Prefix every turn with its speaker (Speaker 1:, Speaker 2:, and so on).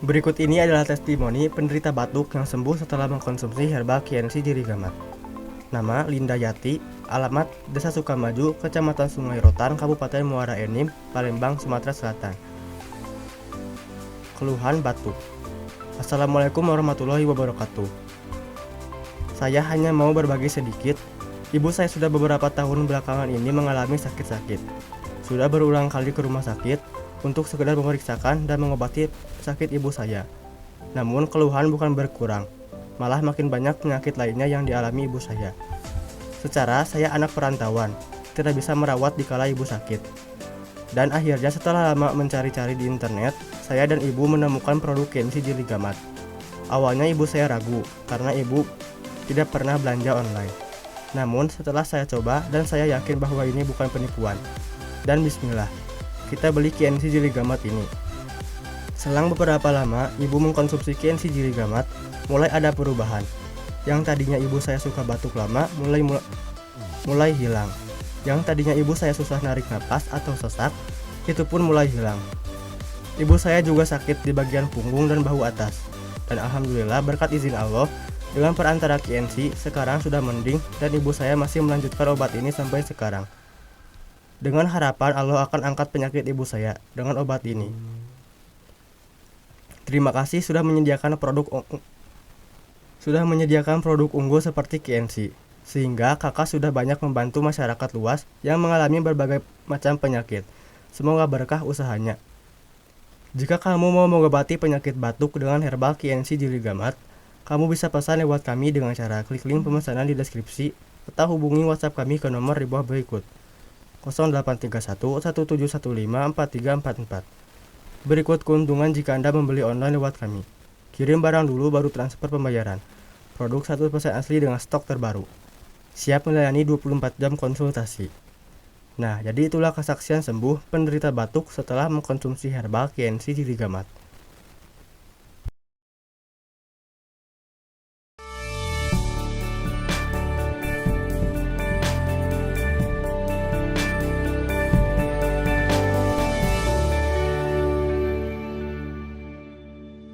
Speaker 1: Berikut ini adalah testimoni penderita batuk yang sembuh setelah mengkonsumsi herbal KNC Jirigamat. Nama Linda Yati, alamat Desa Sukamaju, Kecamatan Sungai Rotan, Kabupaten Muara Enim, Palembang, Sumatera Selatan. Keluhan batuk. Assalamualaikum warahmatullahi wabarakatuh. Saya hanya mau berbagi sedikit. Ibu saya sudah beberapa tahun belakangan ini mengalami sakit-sakit. Sudah berulang kali ke rumah sakit untuk sekedar memeriksakan dan mengobati sakit ibu saya. Namun keluhan bukan berkurang, malah makin banyak penyakit lainnya yang dialami ibu saya. Secara saya anak perantauan, tidak bisa merawat dikala ibu sakit. Dan akhirnya setelah lama mencari-cari di internet, saya dan ibu menemukan produk KNC Jirigamat. Awalnya ibu saya ragu, karena ibu tidak pernah belanja online. Namun setelah saya coba dan saya yakin bahwa ini bukan penipuan. Dan bismillah, kita beli KNC Jirigamat ini. Selang beberapa lama, ibu mengkonsumsi KNC Jirigamat, mulai ada perubahan. Yang tadinya ibu saya suka batuk lama, mulai hilang. Yang tadinya ibu saya susah narik napas atau sesak, itu pun mulai hilang. Ibu saya juga sakit di bagian punggung dan bahu atas. Dan alhamdulillah berkat izin Allah, dengan perantara KNC, sekarang sudah mending dan ibu saya masih melanjutkan obat ini sampai sekarang. Dengan harapan Allah akan angkat penyakit ibu saya dengan obat ini. Terima kasih sudah menyediakan produk unggul seperti KNC, sehingga kakak sudah banyak membantu masyarakat luas yang mengalami berbagai macam penyakit. Semoga berkah usahanya. Jika kamu mau mengobati penyakit batuk dengan herbal KNC Jirigamat, kamu bisa pesan lewat kami dengan cara klik link pemesanan di deskripsi atau hubungi WhatsApp kami ke nomor di bawah berikut 0831 1715 4344. Berikut keuntungan jika Anda membeli online lewat kami. Kirim barang dulu baru transfer pembayaran. Produk 100% asli dengan stok terbaru. Siap melayani 24 jam konsultasi. Nah, jadi itulah kesaksian sembuh penderita batuk setelah mengkonsumsi herbal KNC Jirigamat.